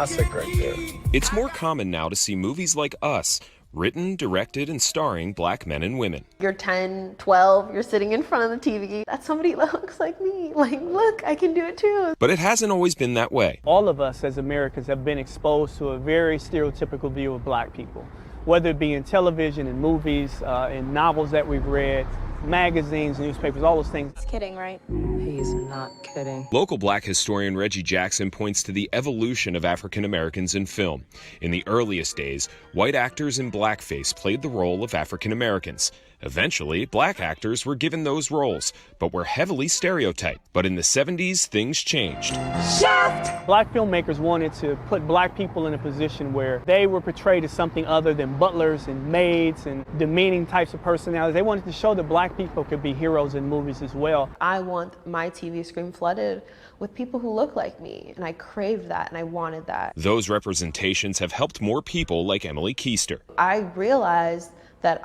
classic right there. It's more common now to see movies like Us, written, directed, and starring black men and women. You're 10, 12, you're sitting in front of the TV. That's somebody that looks like me. Like, look, I can do it too. But it hasn't always been that way. All of us as Americans have been exposed to a very stereotypical view of black people, whether it be in television, in movies, in novels that we've read, magazines, newspapers, all those things. He's kidding, right? He's not kidding. Local black historian Reggie Jackson points to the evolution of African Americans in film. In the earliest days, white actors in blackface played the role of African Americans. Eventually, black actors were given those roles, but were heavily stereotyped. But in the 70s, things changed. Black filmmakers wanted to put black people in a position where they were portrayed as something other than butlers and maids and demeaning types of personalities. They wanted to show that black people could be heroes in movies as well. I want my TV screen flooded with people who look like me, and I craved that and I wanted that. Those representations have helped more people like Emily Keister. I realized that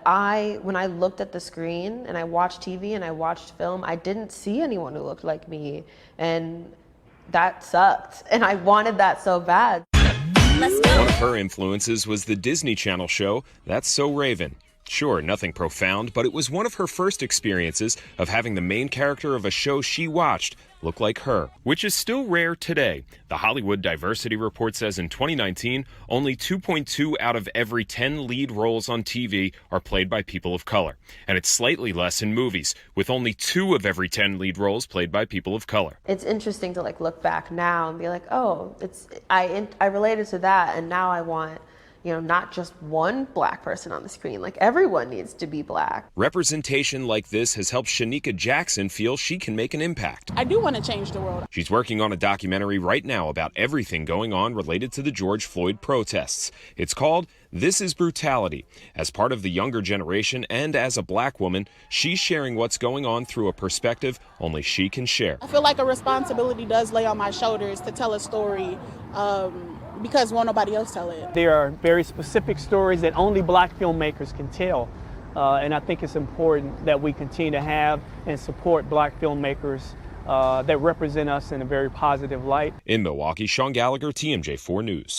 when I looked at the screen and I watched TV and I watched film, I didn't see anyone who looked like me, and that sucked, and I wanted that so bad. Let's go. One of her influences was the Disney Channel show That's So Raven. Sure, nothing profound, but it was one of her first experiences of having the main character of a show she watched look like her, which is still rare today. The Hollywood Diversity Report says in 2019, only 2.2 out of every 10 lead roles on TV are played by people of color. And it's slightly less in movies, with only 2 of every 10 lead roles played by people of color. It's interesting to look back now and be like, oh, I related to that, and now I want, not just one black person on the screen. Like, everyone needs to be black. Representation like this has helped Shanika Jackson feel she can make an impact. I do want to change the world. She's working on a documentary right now about everything going on related to the George Floyd protests. It's called This Is Brutality. As part of the younger generation and as a black woman, she's sharing what's going on through a perspective only she can share. I feel like a responsibility does lay on my shoulders to tell a story because won't nobody else tell it. There are very specific stories that only black filmmakers can tell. And I think it's important that we continue to have and support black filmmakers that represent us in a very positive light. In Milwaukee, Sean Gallagher, TMJ4 News.